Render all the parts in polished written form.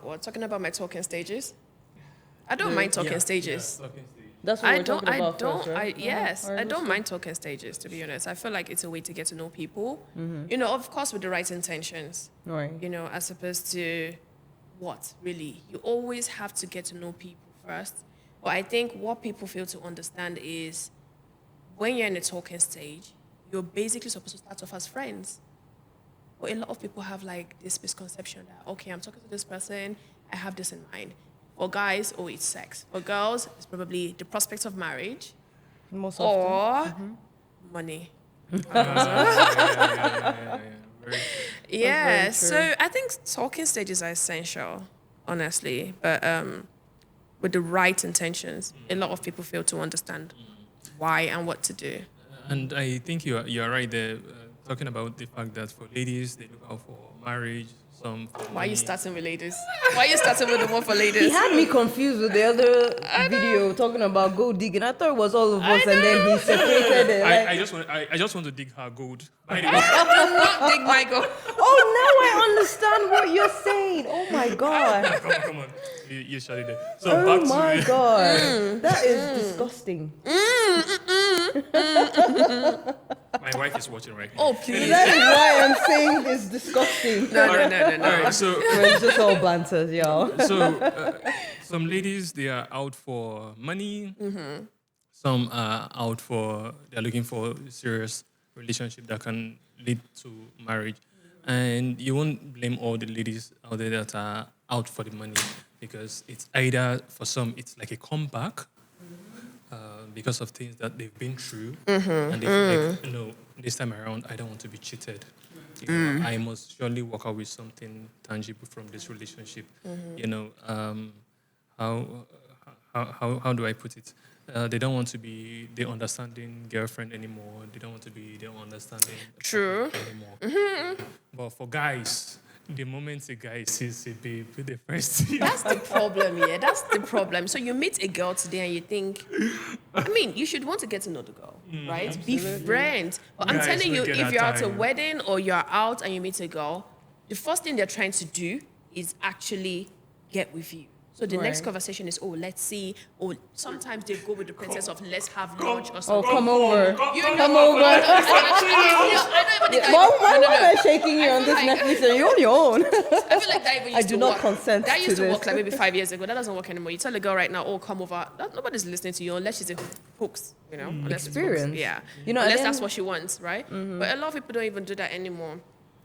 What, talking about my talking stages? I don't mind talking stages. Yeah, talking stage. That's what I we're don't, talking I about don't, first, right? yes, Alright, I don't let's mind talking stages, to be honest. I feel like it's a way to get to know people, Mm-hmm. of course, with the right intentions, go. Right. as opposed to what, really? You always have to get to know people first. But I think what people fail to understand is when you're in the talking stage, you're basically supposed to start off as friends. But a lot of people have like this misconception that, okay, I'm talking to this person, I have this in mind. For guys, oh, it's sex. For girls, it's probably the prospects of marriage Most often. or money. Yeah. Very true. Yeah, very so true. I think talking stages are essential, honestly. But with the right intentions, a lot of people fail to understand why and what to do. And I think you're right there, talking about the fact that for ladies they look out for marriage, some for Why are you money. starting with ladies? Why are you starting with the one for He ladies? had me confused with the other video talking about gold digging. I thought it was all of us, and then he separated it. Like, I just want to dig her gold. By the way, Not Big Michael. oh, now I understand what you're saying. Oh my god. come on, you shut it there. So Oh back my to god. That is disgusting. my wife is watching right now. Oh, please. That is why I'm saying it's disgusting. No. All right, so It's just all banters, y'all. some ladies they are out for money. Some are out for they're looking for a serious relationship that can lead to marriage, and you won't blame all the ladies out there that are out for the money because it's either for some it's like a comeback because of things that they've been through, and they feel like no, this time around I don't want to be cheated. I must surely walk out with something tangible from this relationship. How how do I put it? They don't want to be the understanding girlfriend anymore. They don't want to be the understanding True. partner anymore. But for guys, the moment a guy sees a babe, the first thing That's the problem, yeah. That's the problem. So you meet a girl today and you think, you should want to get to know the girl, right? Be friends. But I'm Guys telling will you, get if that you're at a time. wedding or you're out and you meet a girl, the first thing they're trying to do is actually get with you. So the next Right. conversation is, let's see. Or sometimes they go with the princess of let's have lunch or Oh, something. come over. You know- Come over. I don't even think Why no. am I shaking you I on feel this like- Netflix? And you're on your own. I feel like that even used I to do not work. consent That used to to this. work like maybe 5 years ago. That doesn't work anymore. You tell a girl right now, come over. Nobody's listening to you unless she's a hooks, unless it's hooks. Experience. Yeah. You know, unless and that's then- what she wants, right? But a lot of people don't even do that anymore.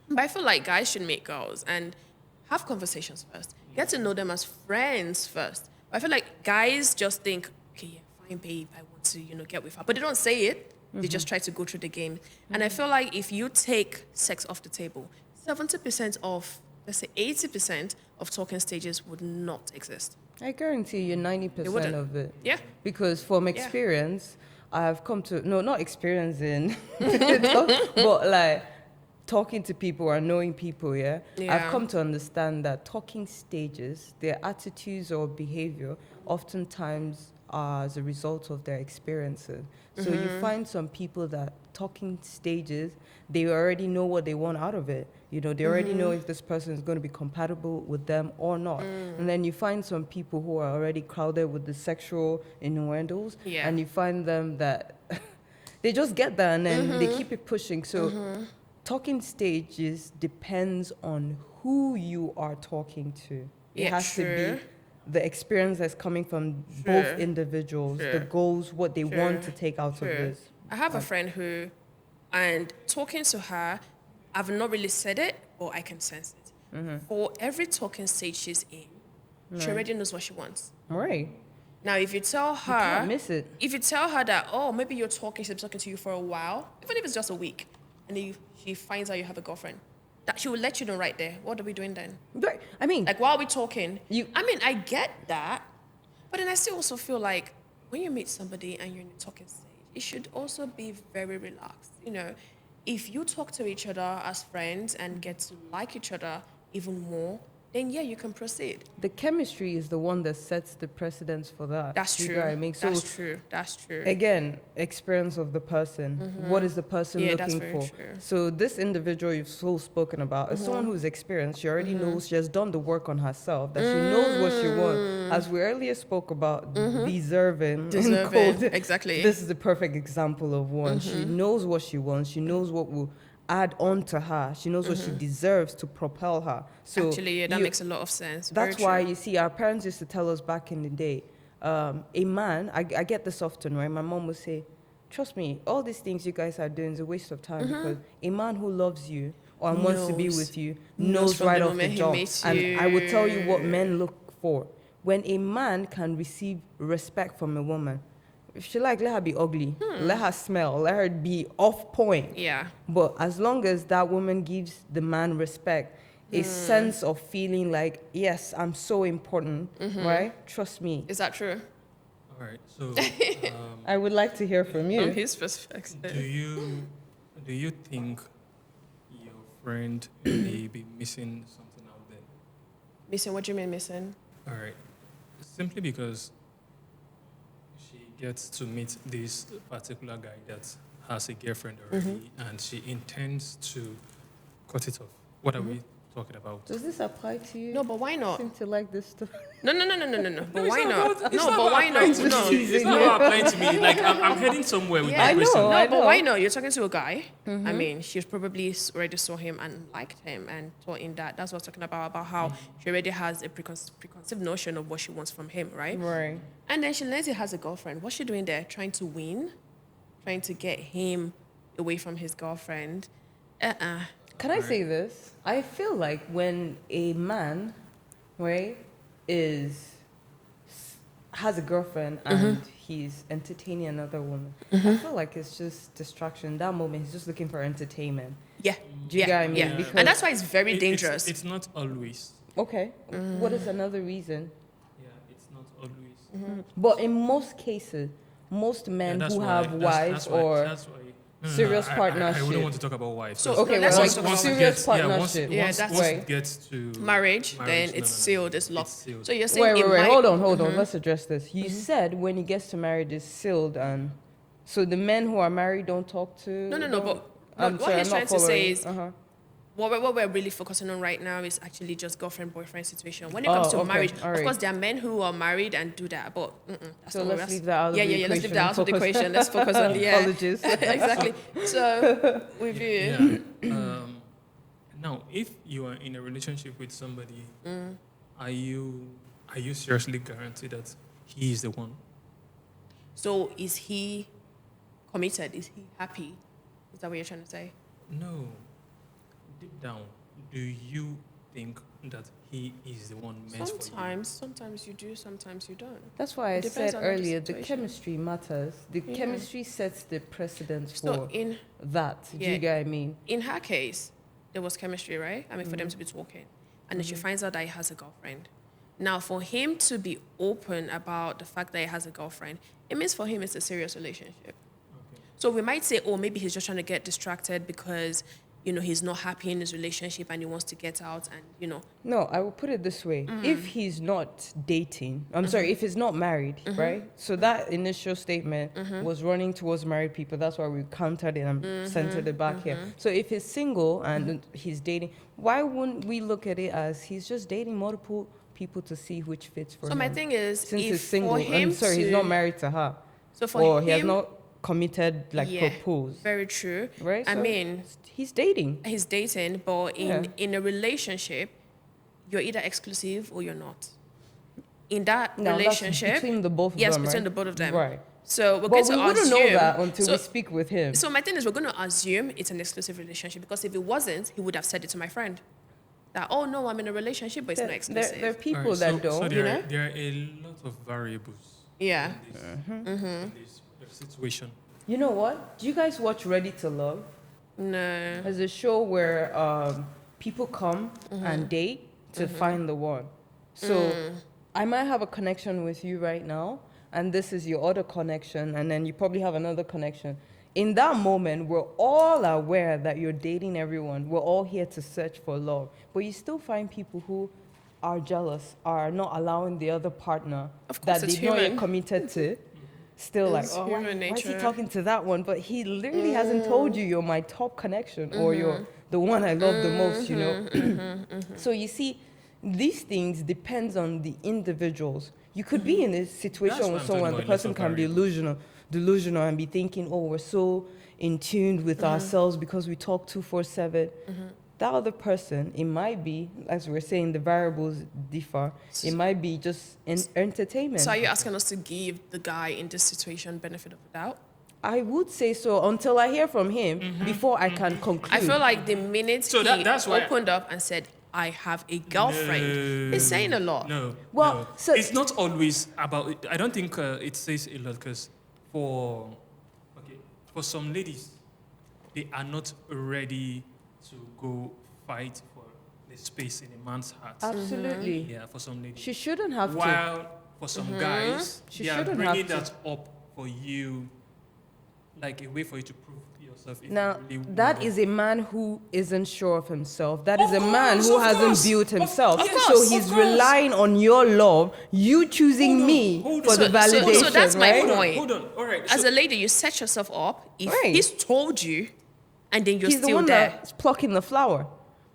But I feel like guys should meet girls and have conversations first. Get to know them as friends first. But I feel like guys just think, okay, yeah, fine, babe, I want to, get with her. But they don't say it. They just try to go through the game. And I feel like if you take sex off the table, 70% of, let's say 80% of talking stages would not exist. I guarantee you 90% wouldn't. of it. Yeah. Because from experience, I have come to, no, not experience in, but like talking to people or knowing people, yeah? I've come to understand that talking stages, their attitudes or behavior, oftentimes are as a result of their experiences. So you find some people that talking stages, they already know what they want out of it. They already know if this person is going to be compatible with them or not. And then you find some people who are already crowded with the sexual innuendos, and you find them that they just get there and then they keep it pushing. So talking stages depends on who you are talking to. It has to be the experience that's coming from both individuals, the goals, what they want to take out of this. I have a friend who, and talking to her, I've not really said it, but I can sense it. For every talking stage she's in, she already knows what she wants. Right. Now, if you tell her, Can't miss it. if you tell her that, maybe you're talking, she's talking to you for a while, even if it's just a week, and then she finds out you have a girlfriend, that she will let you know right there. What are we doing then? Right. I mean, Like, while we're talking, You- I get that, but then I still also feel like when you meet somebody and you're in the talking stage, it should also be very relaxed. If you talk to each other as friends and get to like each other even more, then yeah, you can proceed. The chemistry is the one that sets the precedence for that. That's You true. get what I mean? So That's true. That's true. again, experience of the person. What is the person Yeah, that's looking very for? true. So this individual you've so spoken about is someone who's experienced. She already knows. She has done the work on herself. That she knows what she wants. As we earlier spoke about, deserving. in quote, Exactly. This is the perfect example of one. She knows what she wants. She knows what will add on to her. She knows what she deserves to propel her. So Actually, yeah, that makes a lot of sense. that's Very why true. you see our parents used to tell us back in the day, a man, I get this often, right? My mom would say, trust me, all these things you guys are doing is a waste of time because a man who loves you or wants to be Knows. with you Knows knows from right the off the moment he jump. meets And I would tell you what you. men look for. When a man can receive respect from a woman, if she like, let her be ugly, let her smell, let her be off point. Yeah. But as long as that woman gives the man respect, a sense of feeling like, yes, I'm so important, right? Trust me. Is that true? All right. So, I would like to hear from From you. his perspective. do you think your friend may be missing something out there? Missing? What do you mean missing? All right. Simply because she gets to meet this particular guy that has a girlfriend already, and she intends to cut it off. What are we talking about? Does this apply to you? No, but why You not? seem to like this stuff. No. But why it's not? It's No, but about why not? applying to No. me. It's not about applying to me. Like, I'm heading somewhere with Yeah. my I know. question. No, I but why know. not? You're talking to a guy. I mean, she probably already saw him and liked him and thought in that. That's what I was talking about how she already has a preconceived notion of what she wants from him, right? Right. And then she learns he has a girlfriend. What's she doing there? Trying to win? Trying to get him away from his girlfriend? Can I say this? I feel like when a man, right, has a girlfriend and he's entertaining another woman, I feel like it's just distraction. That moment, he's just looking for entertainment. Yeah. Do you get what I mean? Yeah. Because- And that's why it's very It's- dangerous. It's not always. Okay. What is another reason? Yeah, it's not always. But in most cases, most men Yeah, that's who why- have that's- wives that's why- or that's why- no, serious I partnership. wouldn't want to talk about wives. So- 'cause okay, No, let's well, just like talk about serious partnership. Yeah, once that's it right. gets to Marriage, then no, it's no, no. sealed, it's locked. It's sealed. So you're saying Wait, it might- hold on. Let's address this. You said when he gets to marriage, it's sealed, and so the men who are married don't talk to. No, don't- but I'm what sorry, he's I'm not trying to say following. is Uh-huh. what we're really focusing on right now is actually just girlfriend-boyfriend situation. When it Oh, comes to okay, marriage, all of right. course, there are men who are married and do that, but that's So not what let's we're- leave that out of the Yeah, let's leave equation that and out of the focus- equation. Let's focus on the Apologies. exactly. So with you, Yeah. Now, if you are in a relationship with somebody, are you seriously guaranteed that he is the one? so is he committed? Is he happy? Is that what you're trying to say? No. Deep down, do you think that he is the one meant for you? Sometimes you do, sometimes you don't. That's why I It depends said on the earlier the situation. chemistry matters. The chemistry sets the precedence So for in that. Do Yeah. you get what I mean? in her case, there was chemistry, right? I mean, for them to be talking. And then she finds out that he has a girlfriend. Now, for him to be open about the fact that he has a girlfriend, it means for him it's a serious relationship. So we might say, oh, maybe he's just trying to get distracted because, he's not happy in his relationship and he wants to get out and, No, I will put it this way. If he's not dating, I'm sorry, if he's not married, right? So that initial statement was running towards married people. That's why we countered it and centered it back here. So if he's single and he's dating, why wouldn't we look at it as he's just dating multiple people to see which fits for So him? my thing is, Since if he's single, for him I'm sorry, to, he's not married to her. So for Or him, he has not committed, Yeah. proposed. very true. Right? I So mean, he's dating. he's dating, but Yeah. in a relationship, you're either exclusive or you're not. In that Now, relationship, that's between the both of yes, them, between right? the both of them. Right. So we're But going we to wouldn't assume know that until so, we speak with him. So my thing is, we're going to assume it's an exclusive relationship because if it wasn't, he would have said it to my friend. That, oh no, I'm in a relationship, but it's not There exclusive. are people Alright, that so don't. there, you are, know? there are a lot of variables Yeah. in this situation. You know what? Do you guys watch Ready to Love? No. There's a show where people come and date to find the one. So I might have a connection with you right now, and this is your other connection, and then you probably have another connection. In that moment, we're all aware that you're dating everyone. We're all here to search for love. But you still find people who are jealous, are not allowing the other partner Of course, that it's they've not yet human. committed to, still like, It's oh, human why is he nature. talking to that one? But he literally hasn't told you you're my top connection or you're the one I love the most, you know? So you see, these things depends on the individuals. You could be in a That's situation why with I'm talking someone, the about lots person of can be variables. delusional and be thinking, oh, we're so in tune with ourselves because we talk 247. That other person, it might be, as we're saying, the variables differ. It might be just entertainment. So are you asking us to give the guy in this situation benefit of the doubt? I would say so until I hear from him before I can conclude. I feel like the minute So he that's why opened up and said, I have a girlfriend, he's saying a lot. No, Well, no. so- It's not always about. I don't think it says a lot because for for some ladies, they are not ready to go fight for the space in a man's heart. Absolutely. Yeah, for some ladies. She shouldn't have to. While for some guys, She they are shouldn't bringing have that up for you, like a way for you to prove yourself. If Now, you really that want. is a man who isn't sure of himself. That is Of a man course, who of hasn't course. built himself. Of So course, he's of course. relying on your love, you choosing Hold on, me hold for on. the So validation, that's my right? point. Hold on. All right. As so- a lady, you set yourself up. If Right. he's told you, and then you're He's the still one there. that's plucking the flower,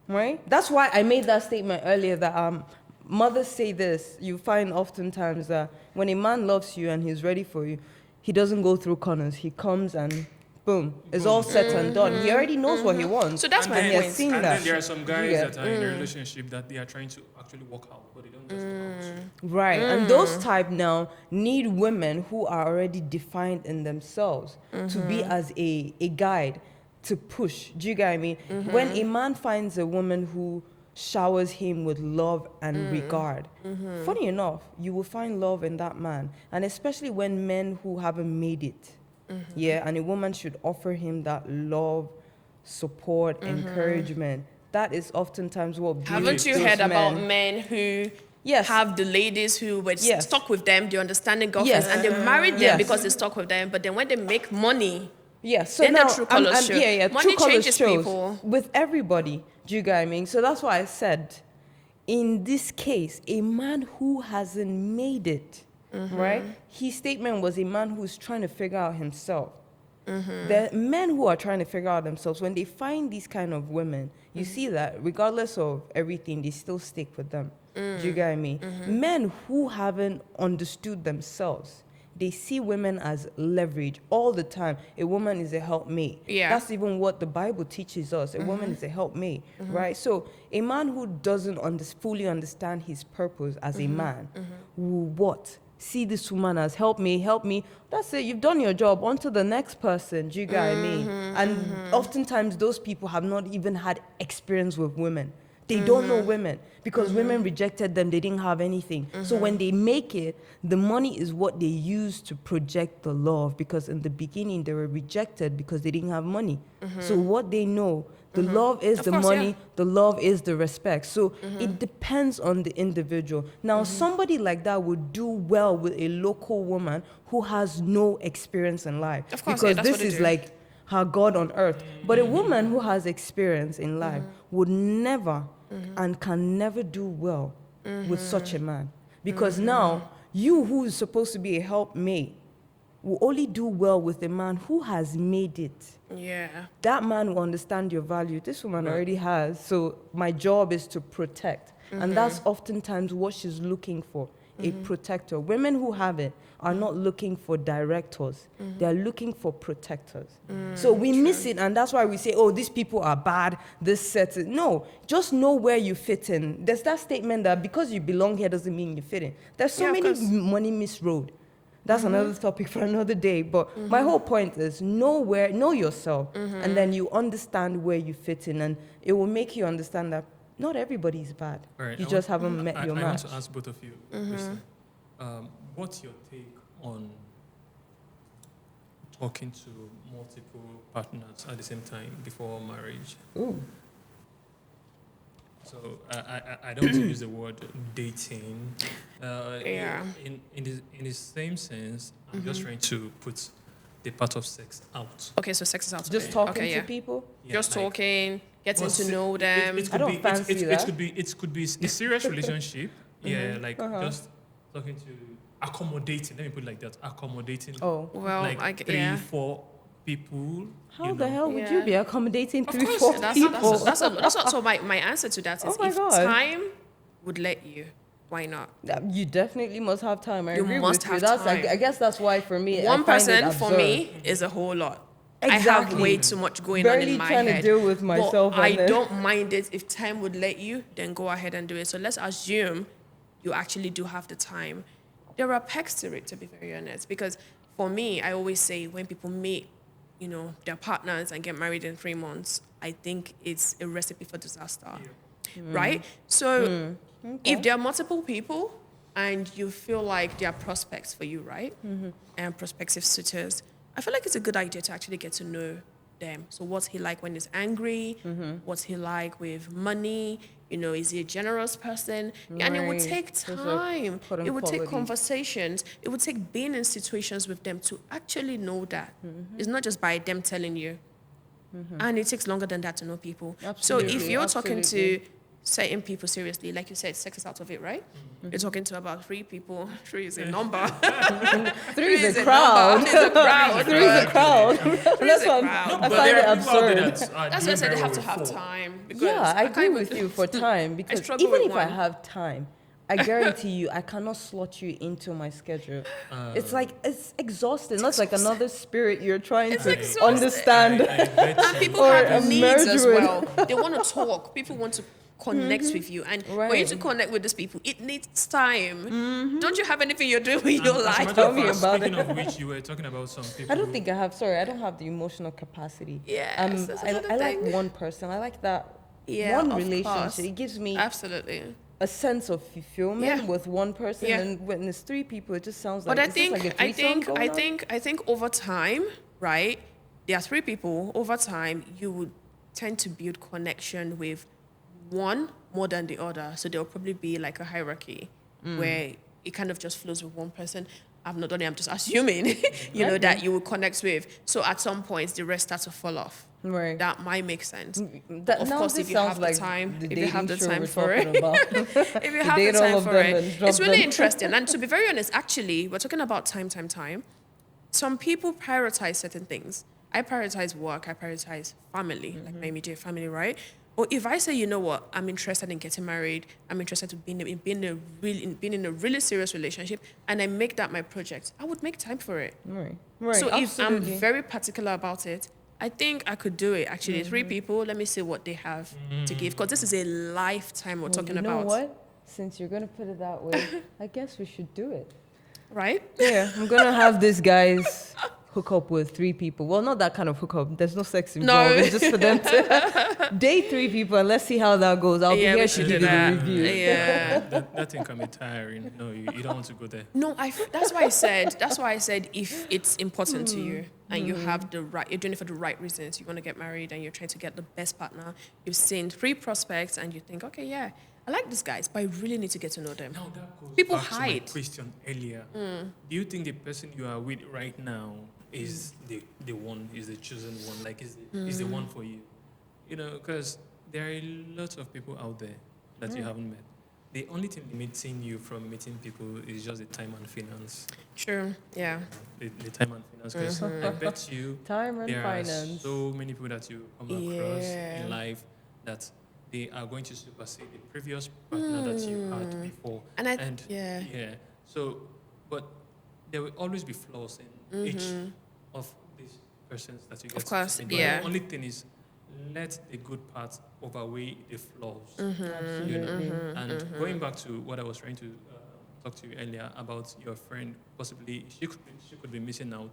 right? That's why I made that statement earlier that mothers say this. You find oftentimes that when a man loves you and he's ready for you, he doesn't go through corners. He comes and boom, it's all set and done. He already knows what he wants. So that's And my then- he has point. seen And that. then there are some guys Yeah. that are in a relationship that they are trying to actually work out, but they don't just come to. Right, and those type now need women who are already defined in themselves to be as a guide to push. Do you get what I mean? When a man finds a woman who showers him with love and regard, funny enough, you will find love in that man, and especially when men who haven't made it, yeah, and a woman should offer him that love, support, encouragement. That is oftentimes what builds Haven't you those heard about men. men who Yes. have the ladies who were Yes. stuck with them, they're understanding girlfriends, Yes. and they married them Yes. because they're stuck with them, but then when they make money, Yeah, so then the now, true colours show. yeah, Money true colours changes shows people. with everybody. Do you get what I mean? So that's why I said, in this case, a man who hasn't made it, right? His statement was a man who's trying to figure out himself. The men who are trying to figure out themselves, when they find these kind of women, you see that regardless of everything, they still stick with them. Do you get what I mean? Men who haven't understood themselves, they see women as leverage all the time. A woman is a helpmate. Yeah. That's even what the Bible teaches us. A woman is a helpmate, right? So a man who doesn't fully understand his purpose as a man will what? See this woman as help me. That's it. You've done your job. On to the next person. Do you get what I mean? And oftentimes those people have not even had experience with women. They don't know women because women rejected them. They didn't have anything. So when they make it, the money is what they use to project the love, because in the beginning they were rejected because they didn't have money. So what they know, the love is Of the course, money, yeah. the love is the respect. So it depends on the individual. Now, somebody like that would do well with a local woman who has no experience in life. Of course, yeah, because that's this what they is do. like her God on earth. But a woman who has experience in life would never and can never do well with such a man. Because now, you who is supposed to be a helpmate will only do well with a man who has made it. Yeah. That man will understand your value. This woman already has. So my job is to protect. And that's oftentimes what she's looking for, a protector. Women who have it are not looking for directors. They're looking for protectors. So we miss it, and that's why we say, oh, these people are bad, this set it. No, just know where you fit in. There's that statement that because you belong here doesn't mean you fit in. There's so Yeah, of many course. money misroad. That's another topic for another day. But my whole point is know yourself, and then you understand where you fit in, and it will make you understand that not everybody is bad. All right, You I just want- haven't met your I want match. to ask both of you a question. What's your take on talking to multiple partners at the same time before marriage? Ooh. So I don't want to use the word dating. Yeah. In the same sense, I'm just trying to put the part of sex out. Okay, so sex is out. Just of it. talking okay, to yeah. people. Yeah, Just like, talking, getting Well, to know them. I don't fancy that. It could be a serious relationship. Yeah, like just talking to accommodating. Let me put it like that. Accommodating. Oh, Well, Like three, yeah. 4 people. how the hell would you Yeah. be accommodating Of 3, course, 4 That's people? so my answer to that is Oh my if God. time would let you, why not? You definitely must have time. I You agree must with you. have That's time. I guess that's why for me, I One find it person for absurd. me is a whole lot. I have Exactly. way too much going on Barely in my trying head. to deal with myself. But I and then- don't mind it if time would let you, then go ahead and do it. So let's assume you actually do have the time. There are perks to it, to be very honest, because for me, I always say when people meet, their partners and get married in 3 months, I think it's a recipe for disaster, right? So if there are multiple people and you feel like there are prospects for you, right? And prospective suitors, I feel like it's a good idea to actually get to know them. So what's he like when he's angry? What's he like with money? Is he a generous person? And it would Right. take Those are time. important It would take qualities. conversations. It would take being in situations with them to actually know that. It's not just by them telling you. And it takes longer than that to know people. So if Absolutely, you're talking to absolutely. certain people seriously, like you said, sex is out of it, right? You're talking to about 3 people. 3 is a number. 3 is a number. crowd. It's a crowd. 3 is a crowd. That's what crowd. I find it absurd. That's why I said they have to have time. Because Yeah, I agree can't with even- you for time because struggle even with if I one. have time, I guarantee you I cannot slot you into my schedule. It's like it's exhausting. That's like another spirit you're trying to exhausting. understand. I bet And you. people Or have a needs as merge with- well. They want to talk. People want to connect with you. And for you Right. to connect with these people, it needs time. Don't you have anything you're doing with your As a life? matter Tell of me fact, about speaking of which, you were talking about some people. I don't think I have. Sorry, I don't have the emotional capacity. Yes, that's another I like thing. one person. I like that Yeah, one of relationship. course. It gives me Absolutely. a sense of fulfillment Yeah. with one person, Yeah. and when it's 3 people, it just sounds But like. I is this like a think, I threesome think, going I on? think, I think over time, right? There are 3 people. Over time, you would tend to build connection with one more than the other. So there will probably be like a hierarchy where it kind of just flows with one person. I've not done it. I'm just assuming, that you will connect with. So at some points, the rest start to fall off. Right. That might make sense. That, Of now course, this if you have sounds the like time, the if you have dating the show time we're for talking it. about. If you have date the all time of for them it, and drop it's really them. interesting. And to be very honest, actually, we're talking about time. Some people prioritize certain things. I prioritize work. I prioritize family, like my immediate family, right? Or if I say, you know what, I'm interested in getting married. I'm interested in being in a really serious relationship, and I make that my project. I would make time for it. Right. Right. So if I'm absolutely. very particular about it, I think I could do it. Actually, 3 people. Let me see what they have to give, because this is a lifetime we're Well, talking you know about, what? Since you're gonna put it that way, I guess we should do it. right? Yeah, I'm gonna have these guys hook up with 3 people. Well, not that kind of hookup. There's no sex involved. No. It's just for them to date 3 people and let's see how that goes. I'll be Yeah, we here should to do give you the that. review. Yeah. That thing can be tiring. No, you don't want to go there. No, that's why I said if it's important to you and you have the right, you're doing it for the right reasons. You want to get married and you're trying to get the best partner. You've seen 3 prospects and you think, okay, yeah, I like these guys, but I really need to get to know them. Now that goes People back to hide. my question earlier. Do you think the person you are with right now is the one, is the chosen one, like is the one for you? Because there are lots of people out there that you haven't met. The only thing limiting you from meeting people is just the time and finance. True. Yeah. The time and finance. Because I bet you Time and there finance. are so many people that you come across Yeah. in life that they are going to supersede the previous partner that you had before. And yeah. So, but there will always be flaws in each of these persons that you get. Of course, to meet. But yeah. the only thing is, let the good parts outweigh the flaws. Absolutely. And going back to what I was trying to talk to you earlier about your friend, possibly she could be missing out.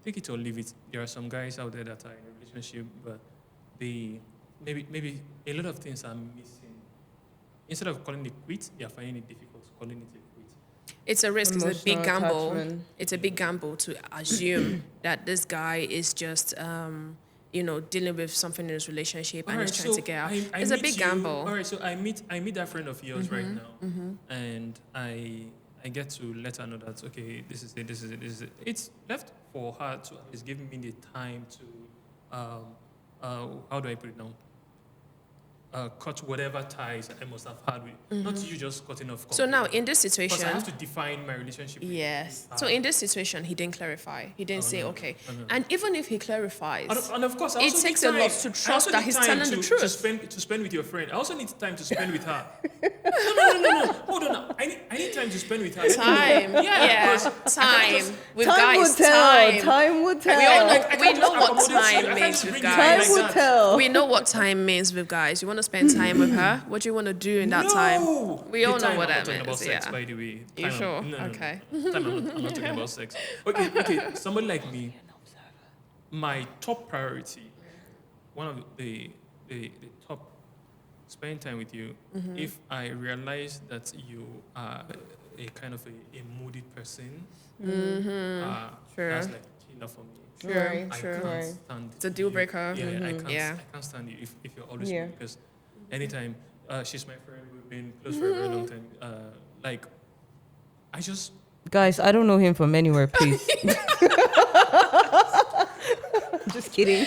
Take it or leave it. There are some guys out there that are in a relationship, but they maybe a lot of things are missing. Instead of calling it quit, they are finding it difficult calling it a quit. It's a risk. It's a big Emotional gamble. attachment. It's a big gamble to assume that this guy is just, dealing with something in his relationship and he's trying to get out. I It's a meet big you- gamble. All right, so I meet that friend of yours right now, and I get to let her know that okay, this is it. It's left for her to at least give me the time to how do I put it now? cut whatever ties I must have had with. Not you just cutting off. So now in this because situation, I have to define my relationship. yes. With So in this situation, he didn't clarify. He didn't say, no, okay. no. And even if he clarifies, And of course, I it also takes need a lot time. to I trust also that need he's time telling the truth. To spend with your friend. I also need time to spend with her. No. Hold on. I need time to spend with her. Time. Yeah. because Time. With Time guys, would tell. time. Time would tell. We all know, I we can't know just what accommodate you. I time can't means just with bring you Time guys. like would that. tell. We know what time means with guys. You want to spend time with her? What do you want to do in that time? We The all know time what I'm that not talking about means. sex, Yeah. by the way. You Time sure? No. Okay. Time I'm not talking about sex. Okay. Somebody like me, my top priority, one of the top, spending time with you. If I realize that you are a kind of a moody person, Sure. that's like enough for me. Sure. I Sure. can't stand It's a deal you. breaker. Yeah, Yeah. I can't stand you if you're always Yeah. moody, because anytime she's my friend, we've been close for a very long time. Like, I just Guys, I don't know him from anywhere, please. Just kidding.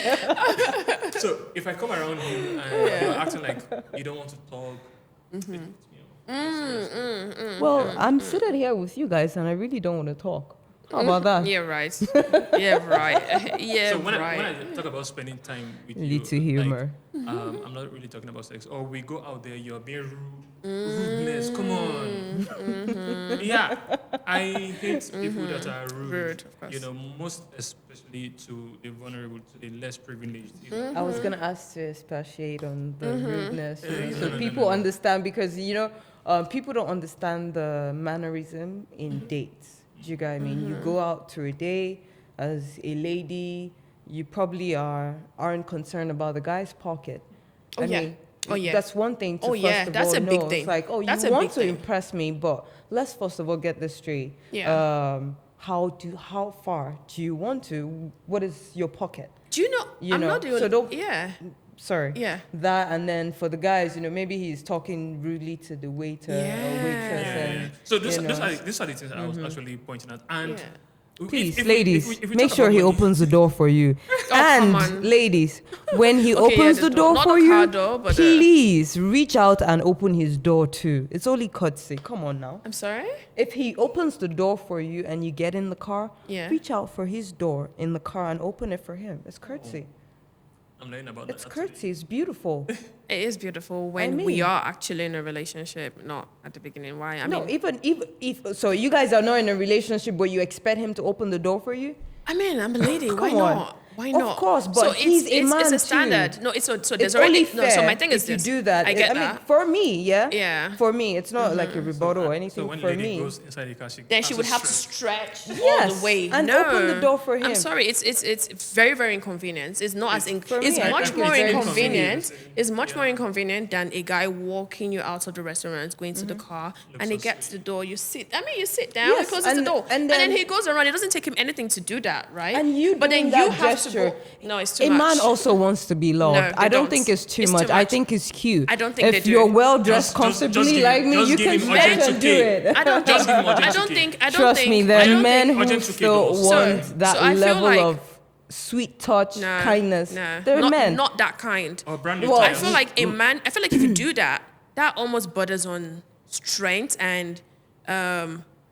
so if I come around you and you're acting like you don't want to talk, Well, I'm sitting here with you guys and I really don't want to talk. How about that? Yeah, right. Yeah, right. Yeah, So when right. I talk about spending time with Little you, humor. like, I'm not really talking about sex. Or we go out there, you're being rudeness. Come on. Yeah, I hate people that are rude. Rude, of course. You know, most especially to the vulnerable, to the less privileged. You know? I was gonna ask to expatiate on the rudeness, so No, people no. understand, because people don't understand the mannerism in dates. Do you get what I mean? You go out to a day as a lady, you probably aren't concerned about the guy's pocket. Oh, yeah. Oh, yeah. That's one thing to Oh, first yeah, of that's all a big know. thing. It's like, oh, That's you a want big to thing. impress me, but let's first of all get this straight. Yeah. How far do you want to? What is your pocket? Do you know? You I'm know, not doing. so don't- Yeah. Sorry. Yeah. That, and then for the guys, maybe he's talking rudely to the waiter or waitress. Yeah. And, So these are know. the things that I was actually pointing at. And Yeah. Please, if ladies, we make talk sure about he money- opens the door for you. come And on. ladies, when he Okay, yeah, opens the the door. door Not for the you, car door, but the- please reach out and open his door too. It's only courtesy. Come on now. I'm sorry. If he opens the door for you and you get in the car, Yeah. reach out for his door in the car and open it for him. It's courtesy. I'm learning about It's that. actually. courtesy. It's beautiful. It is beautiful when we mean- are actually in a relationship, not at the beginning. Why? I No, mean, even if so, you guys are not in a relationship, but you expect him to open the door for you. I'm a lady. Why Come on. not? Why Of not? course, but so he's a man it's a too. standard. No, it's so there's It's already only no. So fair my thing is if you this. do that. I get mean, that. for me, yeah. Yeah. For me, it's not like a rebuttal or anything. So when for lady me, goes inside the car, Then she has would to have to stretch. stretch all Yes, the way. and No. open the door for him. I'm sorry, it's very, very inconvenient. It's not as For me, it's I much think more it's very inconvenient. inconvenient. It's much more inconvenient than a guy walking you out of the restaurant, going to the car, and he so gets to the door. You sit. You sit down. Yes, he closes the and- door, and then then- he goes around. It doesn't take him anything to do that, right? And you but then doing you that have gesture, to go. No, it's too a much. man also wants to be loved. No, they I don't don't. think it's too It's too much. I much. think it's cute. I don't think if they do. you're well dressed Just comfortably give like him- me, just you give can him stretch urgent and do okay. it. I don't Just think. give him I urgent don't okay. think. I don't Trust think. me, I there are don't men think, who Urgent to still kill. want So that I feel level like- of sweet touch, Nah, kindness. Nah, There are not, men. not that kind. Or brand new Well, I tires. feel like a man. I feel like if you do that, that almost borders on strength and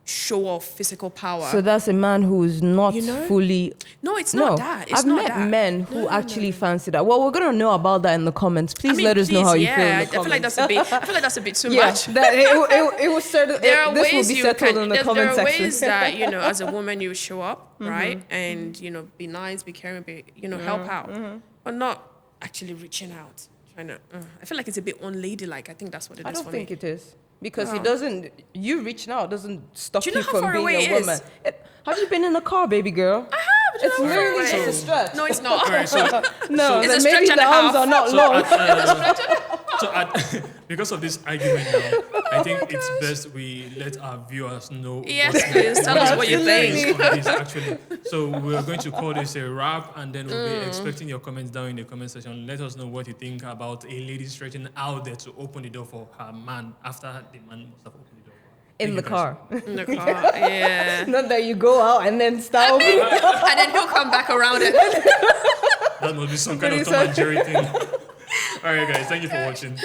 show off physical power. So that's a man who's not You know? fully. no, it's No, not that. It's I've not met that. men who actually fancy that. Well, we're gonna know about that in the comments. Please I mean, let us know how you yeah, feel in the I feel like comments. that's a bit. I feel like that's a bit too Yeah, much. that it was certain. There are This will ways be you settled can. in the There comment are section. ways that as a woman, you show up, right, and be nice, be caring, help out, but not actually reaching out, trying to. I feel like it's a bit unladylike. I think that's what it is I don't for think me. it is. Because Wow. it doesn't, you reaching out doesn't stop Do you, you know how from far being away a it is? woman. Have you been in a car, baby girl? I have. It's literally just a stretch. No, it's not. Alright, so No, It's then a maybe stretch and the a arms half. are not So long. because of this argument now, I think it's best we let our viewers know. Yes, what please, tell us what you think. on this, actually. So we're going to call this a wrap, and then we'll be expecting your comments down in the comment section. Let us know what you think about a lady stretching out there to open the door for her man after the man must have opened the door. In Thank the you, guys. car. In the car, yeah. Not that you go out and then start. And then he'll come back around it. That must be some kind of Pretty Tom and Jerry thing. All right, guys. Thank you for watching.